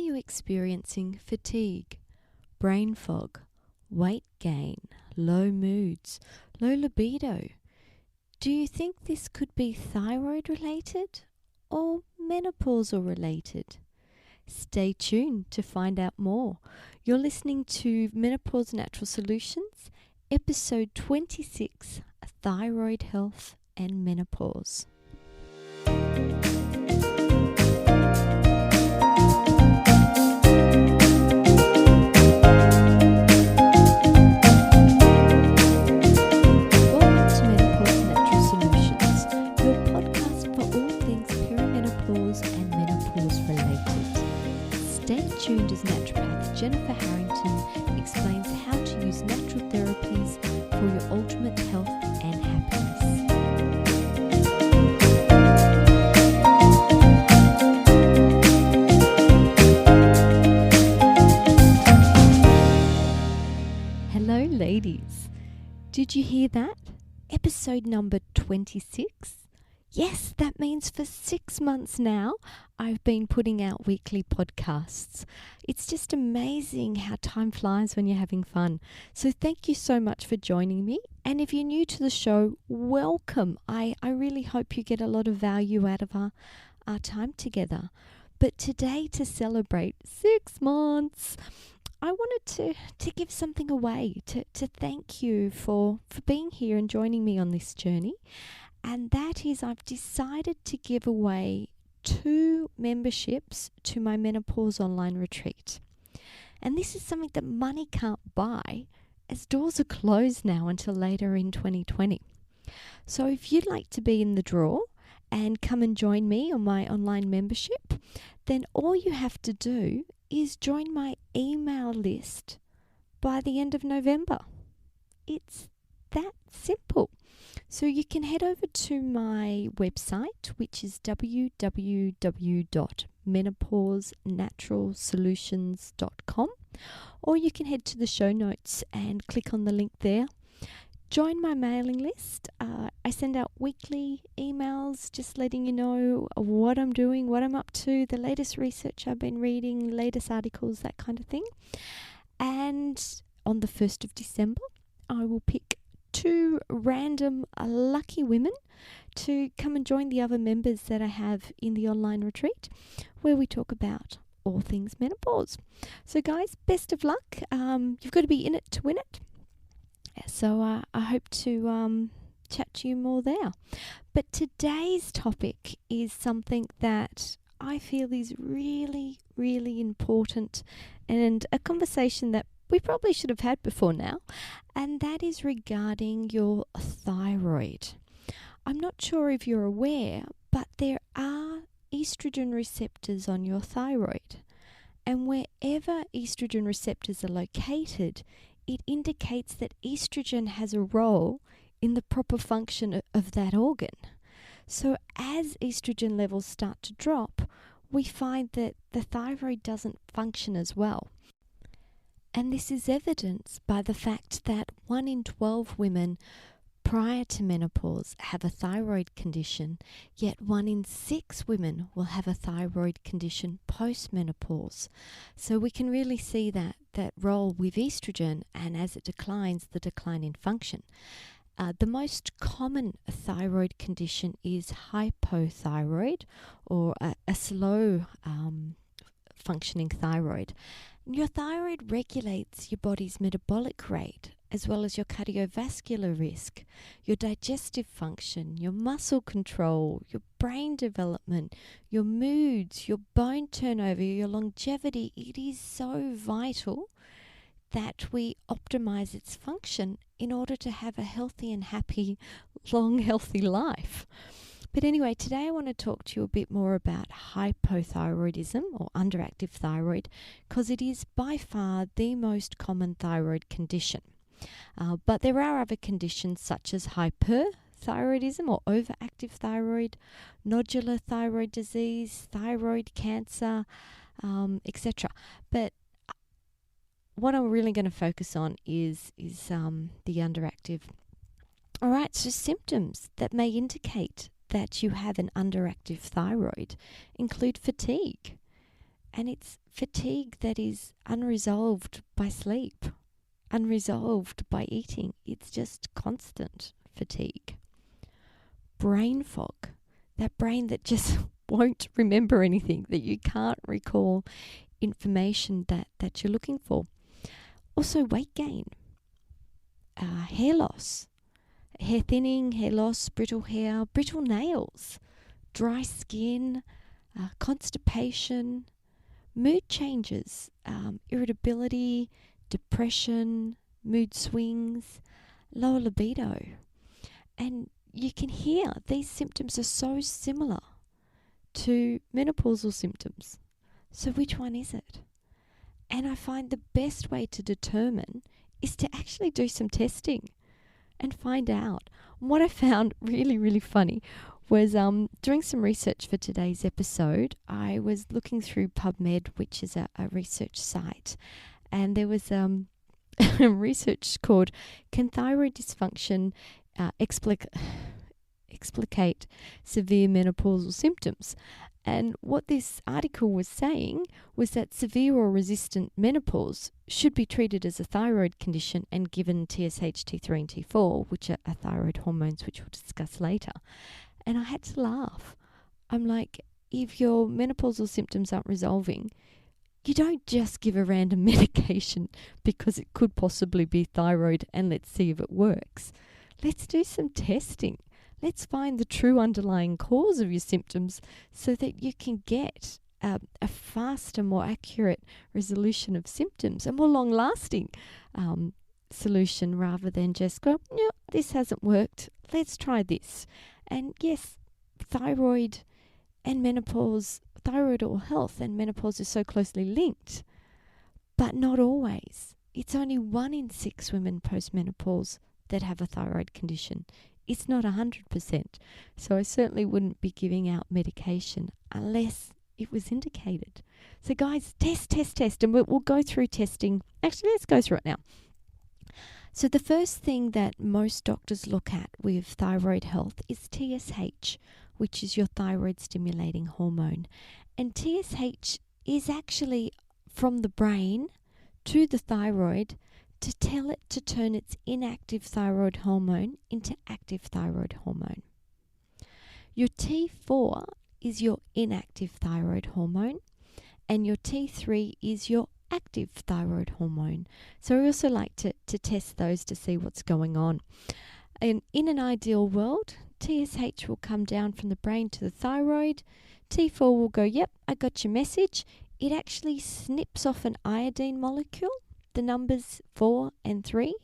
you experiencing fatigue, brain fog, weight gain, low moods, low libido? Do you think this could be thyroid related or menopausal related? Stay tuned to find out more. You're listening to Menopause Natural Solutions, episode 26, Thyroid Health and Menopause. Tuned as naturopath Jennifer Harrington explains how to use natural therapies for your ultimate health and happiness. Hello ladies, did you hear that? Episode number 26? Yes, that means for 6 months now, I've been putting out weekly podcasts. It's just amazing how time flies when you're having fun. So thank you so much for joining me. And if you're new to the show, welcome. I really hope you get a lot of value out of our time together. But today, to celebrate 6 months, I wanted to give something away, to thank you for being here and joining me on this journey. And that is, I've decided to give away 2 memberships to my Menopause online retreat. And this is something that money can't buy, as doors are closed now until later in 2020. So if you'd like to be in the draw and come and join me on my online membership, then all you have to do is join my email list by the end of November. It's that simple. So you can head over to my website, which is www.menopausenaturalsolutions.com, or you can head to the show notes and click on the link there. Join my mailing list. I send out weekly emails just letting you know what I'm doing, what I'm up to, the latest research I've been reading, latest articles, that kind of thing. And on the 1st of December, I will pick 2 random lucky women to come and join the other members that I have in the online retreat, where we talk about all things menopause. So guys, best of luck. You've got to be in it to win it. So I hope to chat to you more there. But today's topic is something that I feel is really, really important, and a conversation that we probably should have had before now, and that is regarding your thyroid. I'm not sure if you're aware, but there are estrogen receptors on your thyroid, and wherever estrogen receptors are located, it indicates that estrogen has a role in the proper function of that organ. So as estrogen levels start to drop, we find that the thyroid doesn't function as well. And this is evidenced by the fact that 1 in 12 women prior to menopause have a thyroid condition, yet 1 in 6 women will have a thyroid condition post-menopause. So we can really see that role with estrogen, and as it declines, the decline in function. The most common thyroid condition is hypothyroid, or a slow functioning thyroid. Your thyroid regulates your body's metabolic rate, as well as your cardiovascular risk, your digestive function, your muscle control, your brain development, your moods, your bone turnover, your longevity. It is so vital that we optimize its function in order to have a healthy and happy, long, healthy life. But anyway, today I want to talk to you a bit more about hypothyroidism, or underactive thyroid, because it is by far the most common thyroid condition. But there are other conditions such as hyperthyroidism, or overactive thyroid, nodular thyroid disease, thyroid cancer, etc. But what I'm really going to focus on is the underactive. All right, so symptoms that may indicate that you have an underactive thyroid include fatigue. And it's fatigue that is unresolved by sleep, unresolved by eating. It's just constant fatigue. Brain fog, that brain that just won't remember anything, that you can't recall information that you're looking for. Also weight gain, hair loss, hair thinning, hair loss, brittle hair, brittle nails, dry skin, constipation, mood changes, irritability, depression, mood swings, lower libido. And you can hear these symptoms are so similar to menopausal symptoms. So which one is it? And I find the best way to determine is to actually do some testing and find out. What I found really, really funny was doing some research for today's episode. I was looking through PubMed, which is a research site, and there was research called "Can Thyroid Dysfunction Explicate Severe Menopausal Symptoms?" And what this article was saying was that severe or resistant menopause should be treated as a thyroid condition and given TSH, T3 and T4, which are thyroid hormones, which we'll discuss later. And I had to laugh. I'm like, if your menopausal symptoms aren't resolving, you don't just give a random medication because it could possibly be thyroid and let's see if it works. Let's do some testing. Let's find the true underlying cause of your symptoms so that you can get a faster, more accurate resolution of symptoms, a more long-lasting solution rather than just go, yeah, this hasn't worked, let's try this. And yes, thyroid and menopause, thyroid or health and menopause is so closely linked, but not always. It's only 1 in 6 women post-menopause that have a thyroid condition. It's not 100%. So I certainly wouldn't be giving out medication unless it was indicated. So guys, test. And we'll go through testing. Actually, let's go through it now. So the first thing that most doctors look at with thyroid health is TSH, which is your thyroid stimulating hormone. And TSH is actually from the brain to the thyroid to tell it to turn its inactive thyroid hormone into active thyroid hormone. Your T4 is your inactive thyroid hormone, and your T3 is your active thyroid hormone. So we also like to test those to see what's going on. And in an ideal world, TSH will come down from the brain to the thyroid. T4 will go, yep, I got your message. It actually snips off an iodine molecule. The numbers 4 and 3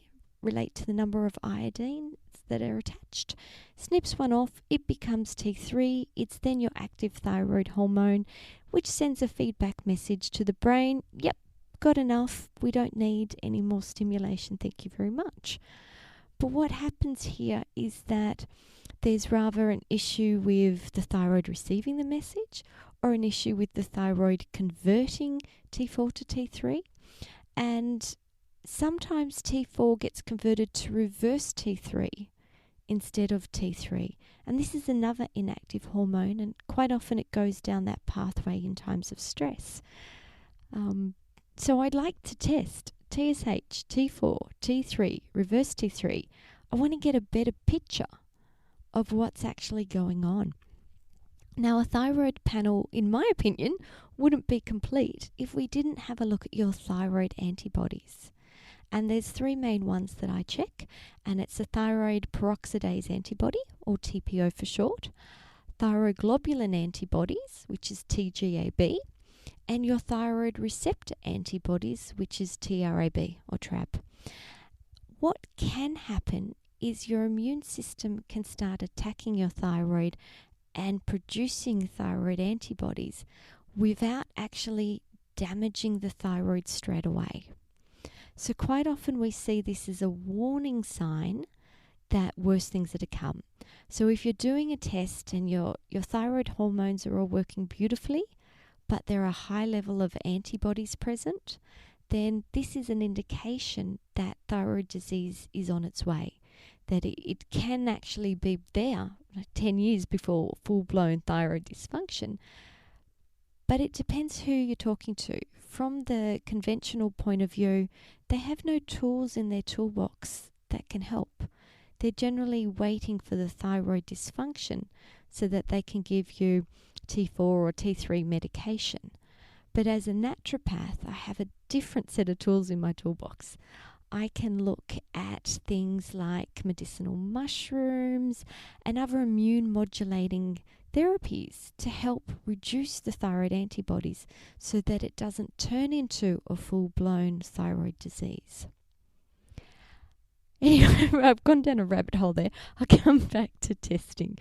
relate to the number of iodines that are attached. Snips one off, it becomes T3. It's then your active thyroid hormone, which sends a feedback message to the brain. Yep, got enough. We don't need any more stimulation. Thank you very much. But what happens here is that there's rather an issue with the thyroid receiving the message or an issue with the thyroid converting T4 to T3. And sometimes T4 gets converted to reverse T3 instead of T3. And this is another inactive hormone, and quite often it goes down that pathway in times of stress. So I'd like to test TSH, T4, T3, reverse T3. I want to get a better picture of what's actually going on. Now, a thyroid panel, in my opinion, wouldn't be complete if we didn't have a look at your thyroid antibodies. And there's 3 main ones that I check, and it's a thyroid peroxidase antibody, or TPO for short, thyroglobulin antibodies, which is TGAB, and your thyroid receptor antibodies, which is TRAB, or TRAB. What can happen is your immune system can start attacking your thyroid and producing thyroid antibodies without actually damaging the thyroid straight away. So quite often we see this as a warning sign that worse things are to come. So if you're doing a test and your thyroid hormones are all working beautifully, but there are a high level of antibodies present, then this is an indication that thyroid disease is on its way. That it can actually be there 10 years before full-blown thyroid dysfunction. But it depends who you're talking to. From the conventional point of view, they have no tools in their toolbox that can help. They're generally waiting for the thyroid dysfunction so that they can give you T4 or T3 medication. But as a naturopath, I have a different set of tools in my toolbox. I can look at things like medicinal mushrooms and other immune modulating therapies to help reduce the thyroid antibodies so that it doesn't turn into a full-blown thyroid disease. Anyway, I've gone down a rabbit hole there. I'll come back to testing.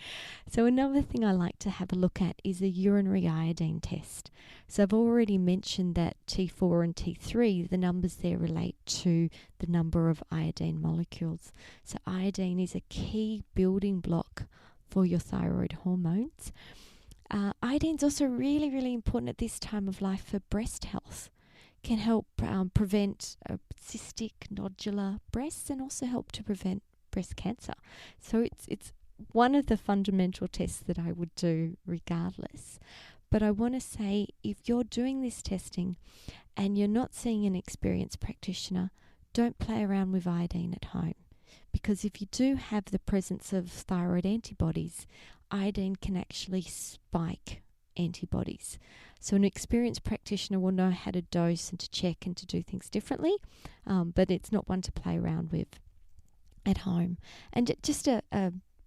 So another thing I like to have a look at is a urinary iodine test. So I've already mentioned that T4 and T3, the numbers there relate to the number of iodine molecules. So iodine is a key building block for your thyroid hormones. Iodine is also really, really important at this time of life for breast health. Can help prevent cystic nodular breasts and also help to prevent breast cancer. So it's one of the fundamental tests that I would do regardless. But I want to say, if you're doing this testing and you're not seeing an experienced practitioner, don't play around with iodine at home. Because if you do have the presence of thyroid antibodies, iodine can actually spike antibodies. So an experienced practitioner will know how to dose and to check and to do things differently, but it's not one to play around with at home. And just a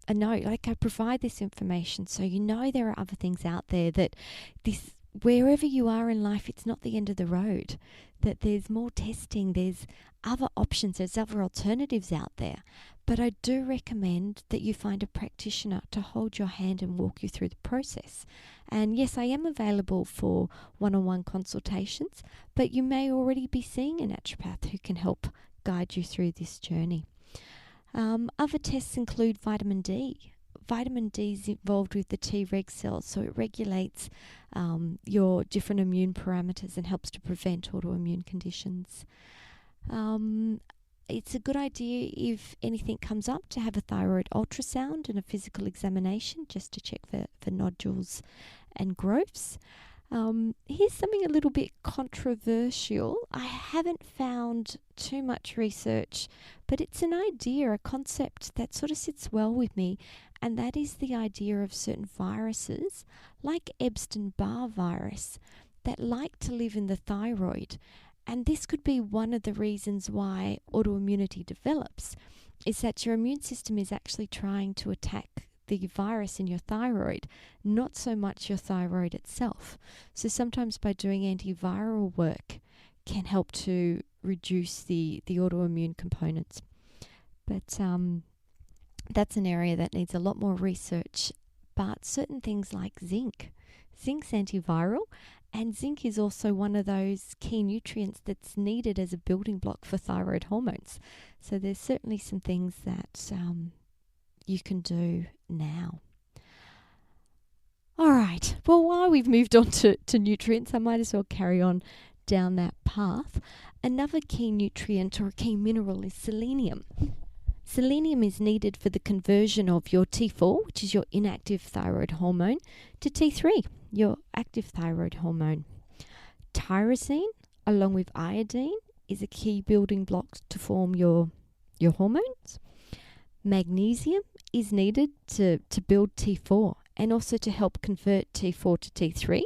note, like I provide this information so you know there are other things out there that this, wherever you are in life, it's not the end of the road, that there's more testing, there's other options, there's other alternatives out there. But I do recommend that you find a practitioner to hold your hand and walk you through the process. And yes, I am available for one-on-one consultations, but you may already be seeing a naturopath who can help guide you through this journey. Other tests include vitamin D. Vitamin D is involved with the T-reg cells, so it regulates your different immune parameters and helps to prevent autoimmune conditions. It's a good idea, if anything comes up, to have a thyroid ultrasound and a physical examination just to check for nodules and growths. Here's something a little bit controversial. I haven't found too much research, but it's an idea, a concept that sort of sits well with me, and that is the idea of certain viruses, like Epstein-Barr virus, that like to live in the thyroid. And this could be one of the reasons why autoimmunity develops, is that your immune system is actually trying to attack the virus in your thyroid, not so much your thyroid itself. So sometimes by doing antiviral work can help to reduce the autoimmune components. But that's an area that needs a lot more research. But certain things like zinc. Zinc's antiviral, and zinc is also one of those key nutrients that's needed as a building block for thyroid hormones. So there's certainly some things that you can do now. All right. Well, while we've moved on to nutrients, I might as well carry on down that path. Another key nutrient or a key mineral is selenium. Selenium is needed for the conversion of your T4, which is your inactive thyroid hormone, to T3, your active thyroid hormone. Tyrosine, along with iodine, is a key building block to form your hormones. Magnesium is needed to build T4 and also to help convert T4 to T3.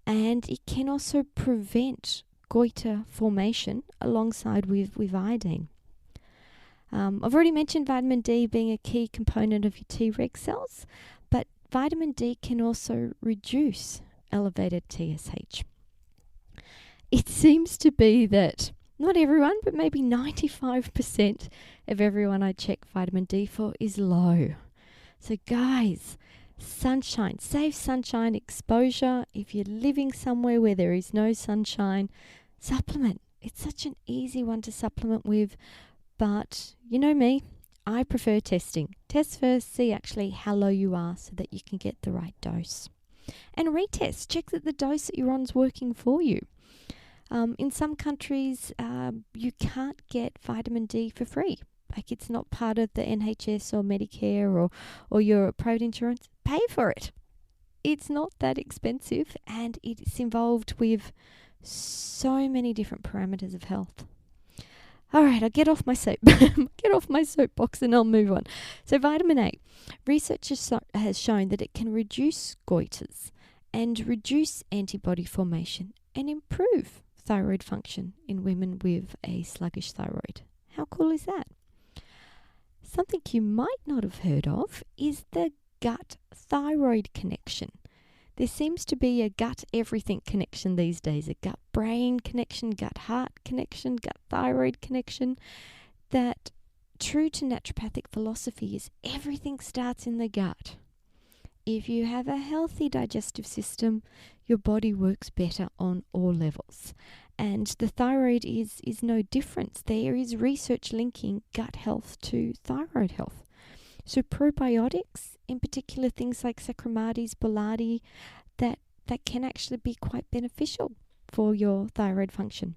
And it can also prevent goiter formation alongside with iodine. I've already mentioned vitamin D being a key component of your T-reg cells, but vitamin D can also reduce elevated TSH. It seems to be that not everyone, but maybe 95% of everyone I check vitamin D for is low. So guys, sunshine, save sunshine exposure. If you're living somewhere where there is no sunshine, supplement. It's such an easy one to supplement with. But you know me, I prefer testing. Test first, see actually how low you are so that you can get the right dose. And retest, check that the dose that you're on is working for you. In some countries, you can't get vitamin D for free. Like it's not part of the NHS or Medicare or your private insurance. Pay for it. it's not that expensive, and it's involved with so many different parameters of health. All right, I'll get off my soapbox and I'll move on. So vitamin A. Research has shown that it can reduce goiters and reduce antibody formation and improve thyroid function in women with a sluggish thyroid. How cool is that? Something you might not have heard of is the gut-thyroid connection. There seems to be a gut-everything connection these days, a gut-brain connection, gut-heart connection, gut-thyroid connection, that true to naturopathic philosophy is everything starts in the gut. If you have a healthy digestive system, your body works better on all levels. And the thyroid is no different. There is research linking gut health to thyroid health. So probiotics, in particular things like Saccharomyces boulardii, that can actually be quite beneficial for your thyroid function.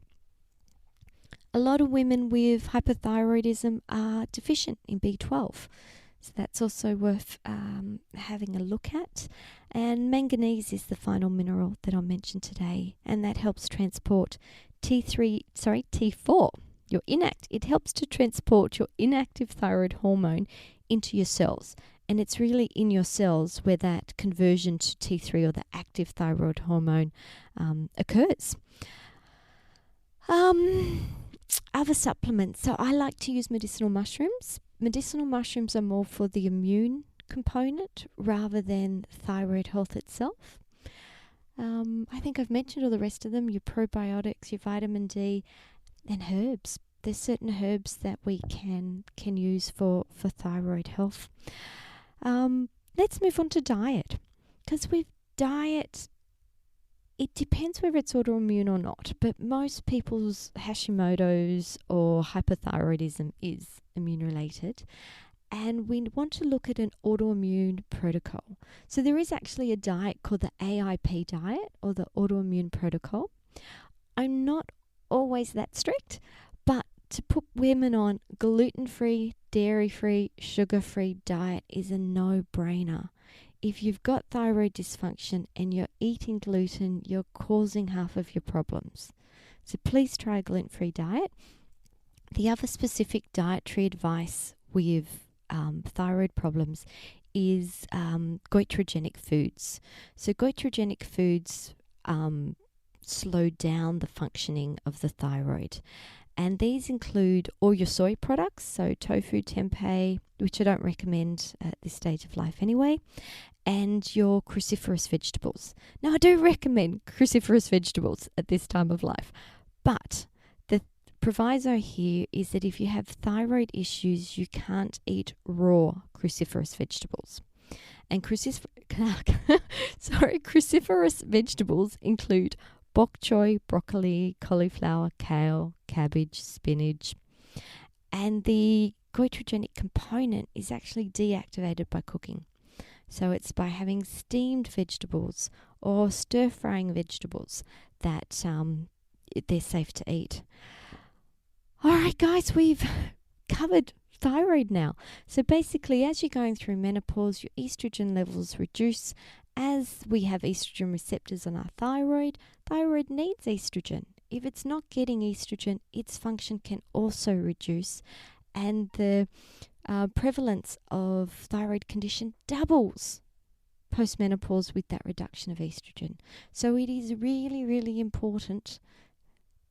A lot of women with hypothyroidism are deficient in B12. So that's also worth having a look at. And manganese is the final mineral that I'll mention today, and that helps transport T4. It helps to transport your inactive thyroid hormone into your cells. And it's really in your cells where that conversion to T3 or the active thyroid hormone occurs. Other supplements. So I like to use medicinal mushrooms. Medicinal mushrooms are more for the immune component rather than thyroid health itself. I think I've mentioned all the rest of them, your probiotics, your vitamin D, and herbs. There's certain herbs that we can use for thyroid health. Let's move on to diet. Because with diet, it depends whether it's autoimmune or not, but most people's Hashimoto's or hypothyroidism is immune-related. And we want to look at an autoimmune protocol. So there is actually a diet called the AIP diet, or the autoimmune protocol. I'm not always that strict, but to put women on gluten-free, dairy-free, sugar-free diet is a no-brainer. If you've got thyroid dysfunction and you're eating gluten, you're causing half of your problems. So please try a gluten-free diet. The other specific dietary advice with thyroid problems is goitrogenic foods. So goitrogenic foods slow down the functioning of the thyroid. And these include all your soy products, so tofu, tempeh, which I don't recommend at this stage of life anyway, and your cruciferous vegetables. Now, I do recommend cruciferous vegetables at this time of life, but the proviso here is that if you have thyroid issues, you can't eat raw cruciferous vegetables. And cruciferous vegetables include bok choy, broccoli, cauliflower, kale, cabbage, spinach. And the goitrogenic component is actually deactivated by cooking. So it's by having steamed vegetables or stir-frying vegetables that they're safe to eat. All right, guys, we've covered thyroid now. So basically, as you're going through menopause, your estrogen levels reduce. As we have estrogen receptors on our thyroid needs estrogen. If it's not getting estrogen, its function can also reduce, and the prevalence of thyroid condition doubles post-menopause with that reduction of estrogen. So it is really, really important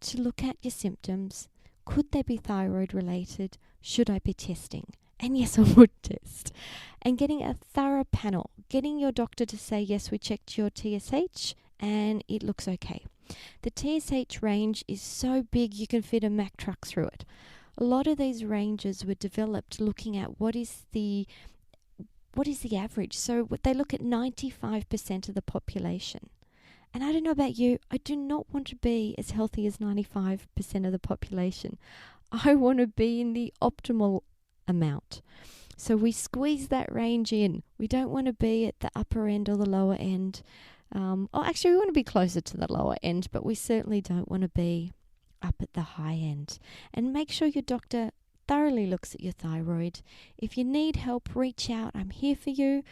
to look at your symptoms. Could they be thyroid related? Should I be testing? And yes, I would test. And getting a thorough panel. Getting your doctor to say, yes, we checked your TSH and it looks okay. The TSH range is so big you can fit a Mack truck through it. A lot of these ranges were developed looking at what is the average. So they look at 95% of the population. And I don't know about you, I do not want to be as healthy as 95% of the population. I want to be in the optimal amount. So we squeeze that range in. We don't want to be at the upper end or the lower end. Actually, we want to be closer to the lower end, but we certainly don't want to be up at the high end. And make sure your doctor thoroughly looks at your thyroid. If you need help, reach out. I'm here for you.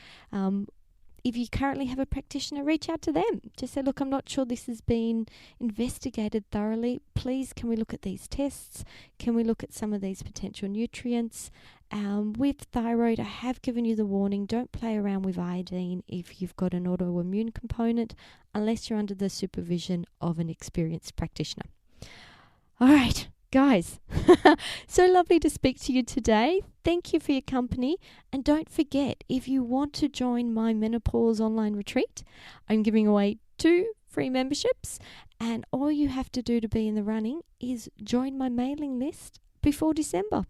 if you currently have a practitioner, reach out to them. Just say, look, I'm not sure this has been investigated thoroughly. Please, can we look at these tests? Can we look at some of these potential nutrients? With thyroid, I have given you the warning, don't play around with iodine if you've got an autoimmune component, unless you're under the supervision of an experienced practitioner. All right, guys, so lovely to speak to you today. Thank you for your company. And don't forget, if you want to join my Menopause online retreat, I'm giving away 2 free memberships. And all you have to do to be in the running is join my mailing list before December.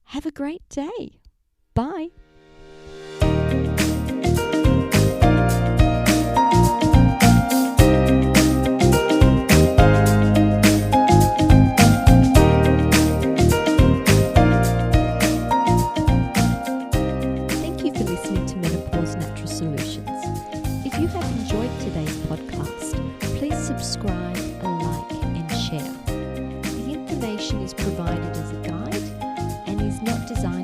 Have a great day. Bye. Thank you for listening to Menopause Natural Solutions. If you have enjoyed today's podcast, please subscribe, like, and share. The information is provided as a guide and is not designed